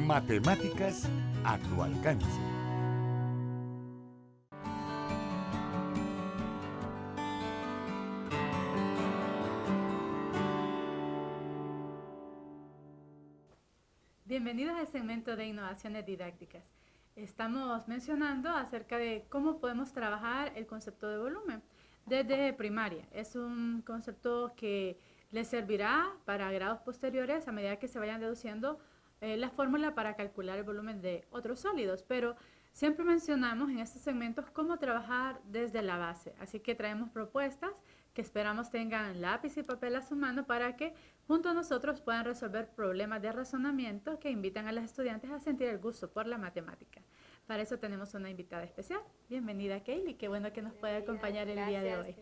Matemáticas a tu alcance. Bienvenidos al segmento de innovaciones didácticas. Estamos mencionando acerca de cómo podemos trabajar el concepto de volumen desde primaria. Es un concepto que les servirá para grados posteriores a medida que se vayan deduciendo la fórmula para calcular el volumen de otros sólidos, pero siempre mencionamos en estos segmentos cómo trabajar desde la base, así que traemos propuestas que esperamos tengan lápiz y papel a su mano para que junto a nosotros puedan resolver problemas de razonamiento que invitan a los estudiantes a sentir el gusto por la matemática. Para eso tenemos una invitada especial. Bienvenida, Kaylee, qué bueno que nos puede acompañar el día de hoy.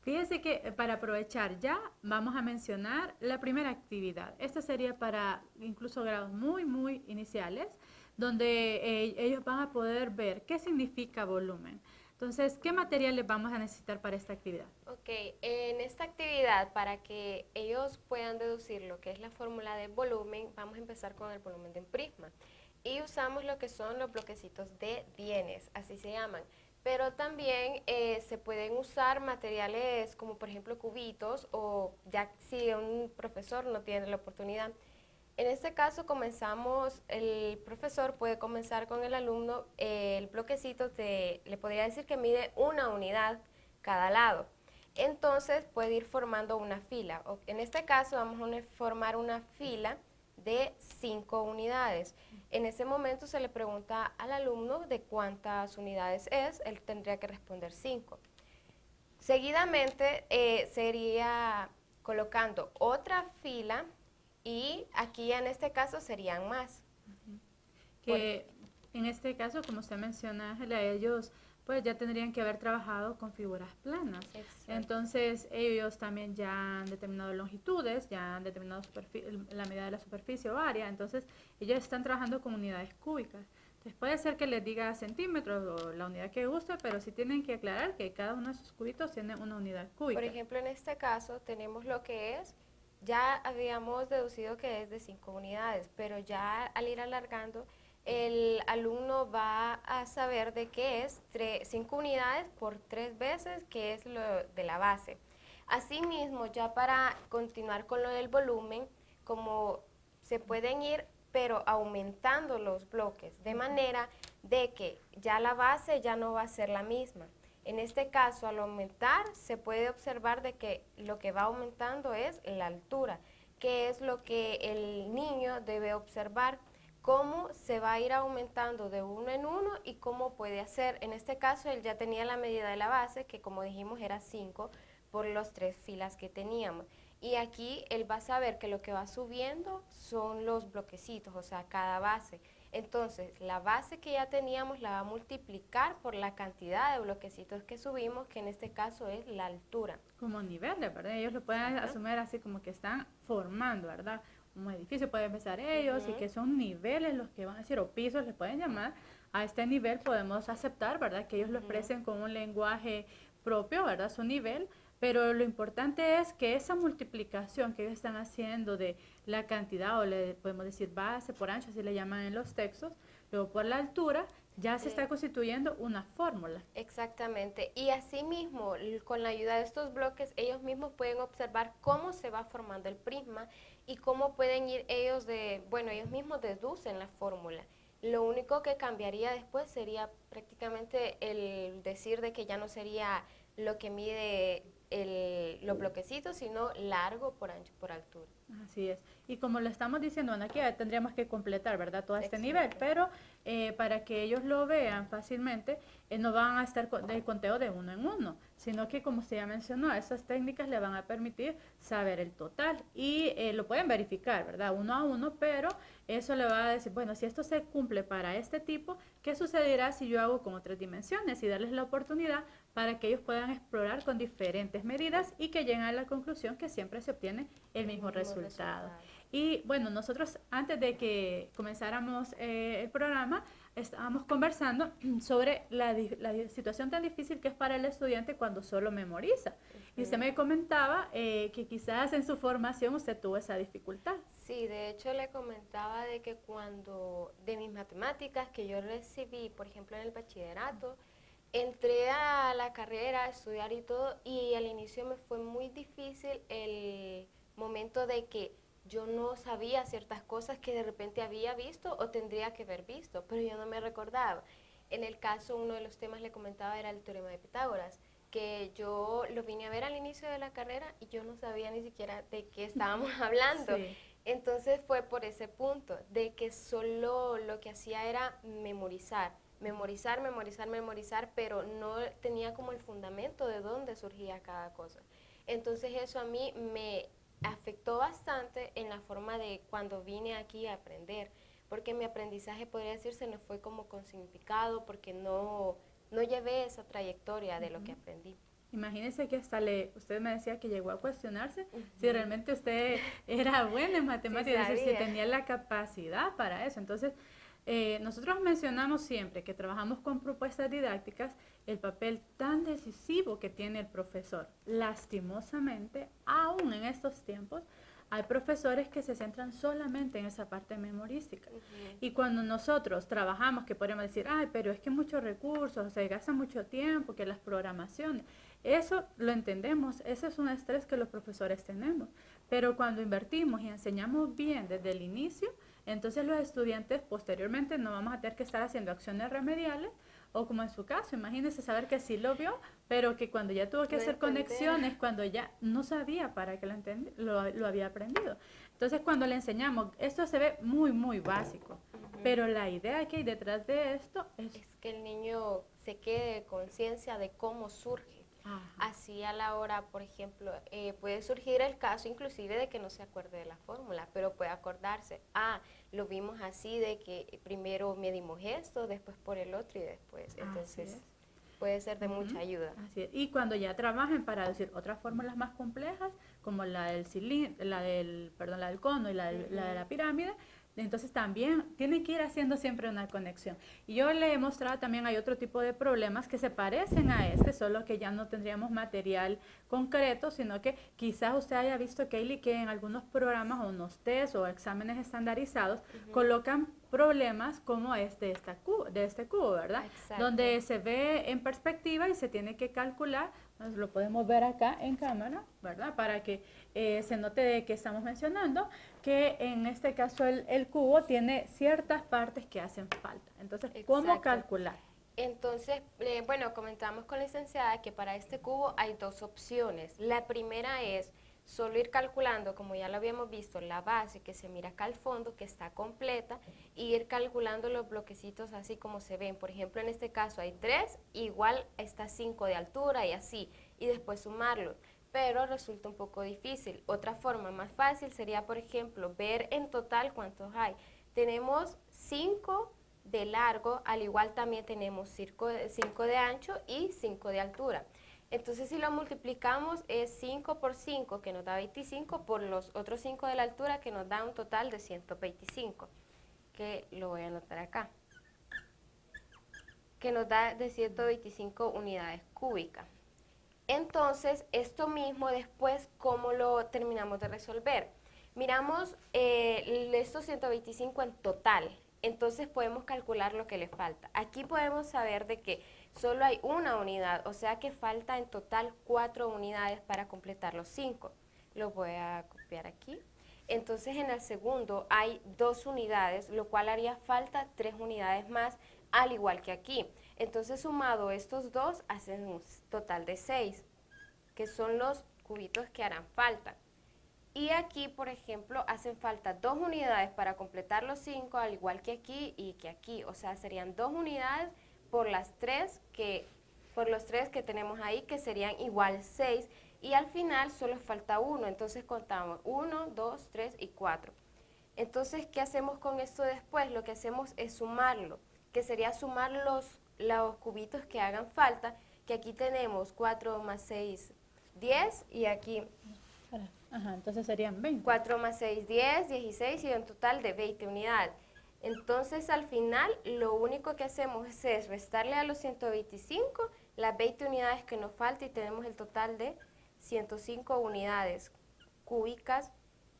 Fíjense que para aprovechar ya vamos a mencionar la primera actividad. Esta sería para incluso grados muy iniciales, donde ellos van a poder ver qué significa volumen. Entonces, ¿qué materiales vamos a necesitar para esta actividad? Ok, en esta actividad, para que ellos puedan deducir lo que es la fórmula de volumen, vamos a empezar con el volumen de un prisma. Y usamos lo que son los bloquecitos de Dienes, así se llaman. Pero también se pueden usar materiales como por ejemplo cubitos, o ya si un profesor no tiene la oportunidad. En este caso el profesor puede comenzar con el alumno el bloquecito le podría decir que mide 1 unidad cada lado. Entonces puede ir formando una fila. En este caso vamos a formar una fila de 5 unidades. En ese momento se le pregunta al alumno de cuántas unidades es, él tendría que responder 5. Seguidamente sería colocando otra fila y aquí en este caso serían más. Que en este caso, como usted menciona, Ángela, ellos pues ya tendrían que haber trabajado con figuras planas. Exacto. Entonces ellos también ya han determinado longitudes, ya han determinado la medida de la superficie o área, entonces ellos están trabajando con unidades cúbicas. Entonces puede ser que les diga centímetros o la unidad que guste, pero sí tienen que aclarar que cada uno de sus cubitos tiene una unidad cúbica. Por ejemplo, en este caso tenemos lo que es, ya habíamos deducido que es de 5 unidades, pero ya al ir alargando, el alumno va a saber de qué es 5 unidades por 3 veces, que es lo de la base. Asimismo, ya para continuar con lo del volumen, como se pueden ir, pero aumentando los bloques, de manera de que ya la base ya no va a ser la misma. En este caso, al aumentar, se puede observar de que lo que va aumentando es la altura, que es lo que el niño debe observar, cómo se va a ir aumentando de uno en uno y cómo puede hacer. En este caso, él ya tenía la medida de la base, que como dijimos era 5 por las 3 filas que teníamos. Y aquí él va a saber que lo que va subiendo son los bloquecitos, o sea, cada base. Entonces, la base que ya teníamos la va a multiplicar por la cantidad de bloquecitos que subimos, que en este caso es la altura. Como niveles, ¿verdad? Ellos lo pueden asumir así como que están formando, ¿verdad? Un edificio pueden empezar ellos y que son niveles los que van a decir, o pisos les pueden llamar. A este nivel podemos aceptar, ¿verdad? Que ellos lo expresen con un lenguaje propio, ¿verdad? Su nivel. Pero lo importante es que esa multiplicación que ellos están haciendo de la cantidad, o le podemos decir base por ancho, así le llaman en los textos, luego por la altura, ya se está constituyendo una fórmula. Exactamente. Y asimismo, con la ayuda de estos bloques, ellos mismos pueden observar cómo se va formando el prisma y cómo pueden ir ellos ellos mismos deducen la fórmula. Lo único que cambiaría después sería prácticamente el decir de que ya no sería lo que mide los bloquecitos, sino largo por ancho por altura. Así es. Y como lo estamos diciendo, Ana, que tendríamos que completar, ¿verdad? Todo este nivel, pero para que ellos lo vean fácilmente, no van a estar del conteo de uno en uno, sino que como usted ya mencionó, esas técnicas le van a permitir saber el total y lo pueden verificar, ¿verdad? Uno a uno, pero eso le va a decir, bueno, si esto se cumple para este tipo, ¿qué sucederá si yo hago con otras dimensiones? Y darles la oportunidad para que ellos puedan explorar con diferentes medidas y que lleguen a la conclusión que siempre se obtiene el mismo resultado. Y bueno, nosotros antes de que comenzáramos el programa, estábamos conversando sobre la situación tan difícil que es para el estudiante cuando solo memoriza. Y usted me comentaba que quizás en su formación usted tuvo esa dificultad. Sí, de hecho le comentaba de que cuando de mis matemáticas que yo recibí, por ejemplo en el bachillerato, entré a la carrera a estudiar y todo, y al inicio me fue muy difícil el momento de que yo no sabía ciertas cosas que de repente había visto o tendría que haber visto, pero yo no me recordaba. En el caso, uno de los temas le comentaba era el teorema de Pitágoras, que yo lo vine a ver al inicio de la carrera y yo no sabía ni siquiera de qué estábamos hablando. Sí. Entonces fue por ese punto, de que solo lo que hacía era memorizar, memorizar, memorizar, memorizar, pero no tenía como el fundamento de dónde surgía cada cosa. Entonces eso a mí me afectó bastante en la forma de cuando vine aquí a aprender, porque mi aprendizaje, podría decirse, no fue como con significado, porque no llevé esa trayectoria de lo que aprendí. Imagínese que hasta usted me decía que llegó a cuestionarse si realmente usted era buena en matemáticas, es decir, si tenía la capacidad para eso. Entonces, nosotros mencionamos siempre que trabajamos con propuestas didácticas, el papel tan decisivo que tiene el profesor. Lastimosamente, aún en estos tiempos, hay profesores que se centran solamente en esa parte memorística. Y cuando nosotros trabajamos, que podemos decir, ay, pero es que muchos recursos, se gasta mucho tiempo, que las programaciones, eso lo entendemos, ese es un estrés que los profesores tenemos. Pero cuando invertimos y enseñamos bien desde el inicio, entonces los estudiantes posteriormente no vamos a tener que estar haciendo acciones remediales, o como en su caso, imagínese saber que sí lo vio, pero que cuando ya tuvo que hacer conexiones, cuando ya no sabía para qué lo había aprendido. Entonces cuando le enseñamos, esto se ve muy, muy básico, pero la idea que hay detrás de esto es que el niño se quede conciencia de cómo surge. Ajá. Así a la hora, por ejemplo, puede surgir el caso inclusive de que no se acuerde de la fórmula, pero puede acordarse, lo vimos así, de que primero medimos esto, después por el otro y después. Entonces puede ser de mucha ayuda. Así es. Y cuando ya trabajen para decir otras fórmulas más complejas, como la del cilindro, la del cono y la de la pirámide, entonces también tiene que ir haciendo siempre una conexión. Y yo le he mostrado también hay otro tipo de problemas que se parecen a este, solo que ya no tendríamos material concreto, sino que quizás usted haya visto, Kaylee, que en algunos programas o unos test o exámenes estandarizados colocan problemas como de este cubo, ¿verdad? Exacto. Donde se ve en perspectiva y se tiene que calcular, pues lo podemos ver acá en cámara, ¿verdad? Para que se note de que estamos mencionando que en este caso el cubo tiene ciertas partes que hacen falta. Entonces, ¿cómo calcular? Entonces, bueno, comentamos con la licenciada que para este cubo hay dos opciones. La primera es solo ir calculando, como ya lo habíamos visto, la base que se mira acá al fondo, que está completa, y ir calculando los bloquecitos así como se ven. Por ejemplo, en este caso hay 3, igual está 5 de altura y así, y después sumarlos. Pero resulta un poco difícil. Otra forma más fácil sería, por ejemplo, ver en total cuántos hay. Tenemos 5 de largo, al igual también tenemos 5 de ancho y 5 de altura. Entonces, si lo multiplicamos, es 5 por 5, que nos da 25, por los otros 5 de la altura, que nos da un total de 125, que lo voy a anotar acá, que nos da de 125 unidades cúbicas. Entonces, esto mismo después, ¿cómo lo terminamos de resolver? Miramos estos 125 en total, entonces podemos calcular lo que le falta. Aquí podemos saber de que solo hay una unidad, o sea que falta en total 4 unidades para completar los 5. Lo voy a copiar aquí. Entonces en el segundo hay 2 unidades, lo cual haría falta 3 unidades más, al igual que aquí. Entonces sumado estos dos hacen un total de 6, que son los cubitos que harán falta. Y aquí, por ejemplo, hacen falta 2 unidades para completar los 5, al igual que aquí y que aquí. O sea, serían 2 unidades por los 3 que tenemos ahí, que serían igual 6. Y al final solo falta 1, entonces contamos 1, 2, 3 y 4. Entonces, ¿qué hacemos con esto después? Lo que hacemos es sumarlo, que sería sumar los cubitos que hagan falta, que aquí tenemos 4 más 6, 10, y aquí Entonces serían 20. 4 más 6, 10, 16, y un total de 20 unidades. Entonces, al final, lo único que hacemos es restarle a los 125 las 20 unidades que nos falta y tenemos el total de 105 unidades cúbicas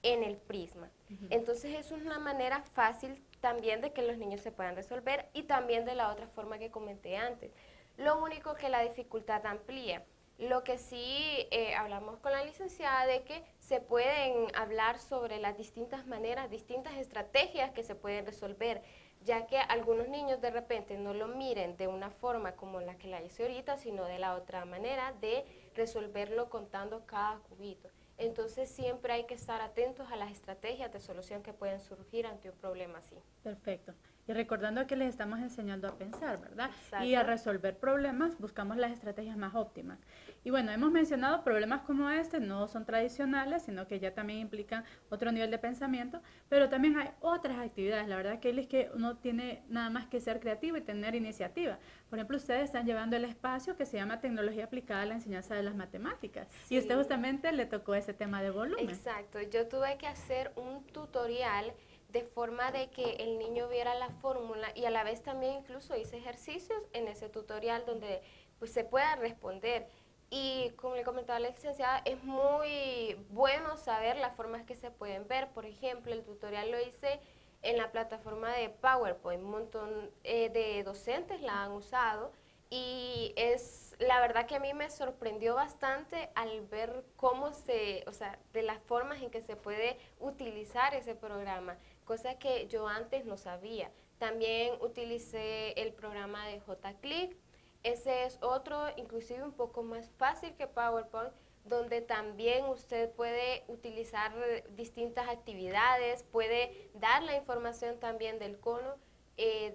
en el prisma. Entonces, eso es una manera fácil también de que los niños se puedan resolver y también de la otra forma que comenté antes. Lo único que la dificultad amplía. Lo que sí hablamos con la licenciada de que se pueden hablar sobre las distintas maneras, distintas estrategias que se pueden resolver, ya que algunos niños de repente no lo miren de una forma como la que la hice ahorita, sino de la otra manera de resolverlo contando cada cubito. Entonces siempre hay que estar atentos a las estrategias de solución que pueden surgir ante un problema así. Perfecto. Y recordando que les estamos enseñando a pensar, ¿verdad? Exacto. Y a resolver problemas, buscamos las estrategias más óptimas. Y bueno, hemos mencionado problemas como este, no son tradicionales, sino que ya también implican otro nivel de pensamiento, pero también hay otras actividades. La verdad que es que uno tiene nada más que ser creativo y tener iniciativa. Por ejemplo, ustedes están llevando el espacio que se llama Tecnología Aplicada a la Enseñanza de las Matemáticas. Sí. Y usted justamente le tocó ese tema de volumen. Exacto. Yo tuve que hacer un tutorial de forma de que el niño viera la fórmula y a la vez también incluso hice ejercicios en ese tutorial donde pues se pueda responder. Y como le comentaba la licenciada, es muy bueno saber las formas que se pueden ver. Por ejemplo, el tutorial lo hice en la plataforma de PowerPoint. Un montón de docentes la han usado y es la verdad que a mí me sorprendió bastante al ver cómo de las formas en que se puede utilizar ese programa, cosa que yo antes no sabía. También utilicé el programa de JClick. Ese es otro, inclusive un poco más fácil que PowerPoint, donde también usted puede utilizar distintas actividades, puede dar la información también del cono.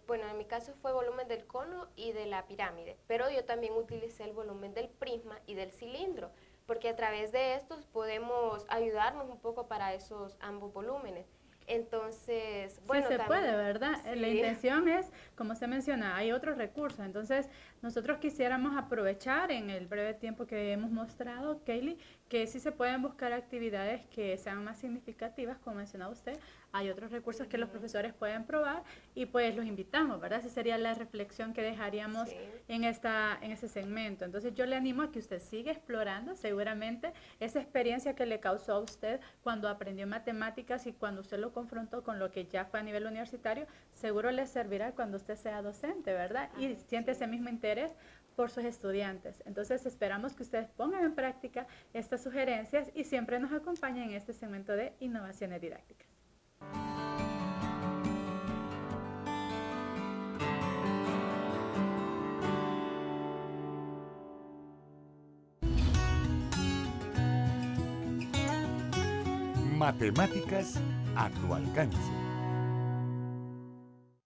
Bueno, en mi caso fue volumen del cono y de la pirámide, pero yo también utilicé el volumen del prisma y del cilindro, porque a través de estos podemos ayudarnos un poco para esos ambos volúmenes. Entonces, bueno, sí se también, puede, ¿verdad? sí. La intención es, como usted menciona, hay otros recursos. Entonces, nosotros quisiéramos aprovechar en el breve tiempo que hemos mostrado, Kaylee, que sí se pueden buscar actividades que sean más significativas, como mencionaba usted. Hay otros recursos que los profesores pueden probar y pues los invitamos, ¿verdad? Esa sería la reflexión que dejaríamos en ese segmento. Entonces, yo le animo a que usted siga explorando seguramente esa experiencia que le causó a usted cuando aprendió matemáticas y cuando usted lo confrontó con lo que ya fue a nivel universitario, seguro le servirá cuando usted sea docente, ¿verdad? Y siente ese mismo interés por sus estudiantes. Entonces esperamos que ustedes pongan en práctica estas sugerencias y siempre nos acompañen en este segmento de innovaciones didácticas. Matemáticas a tu alcance.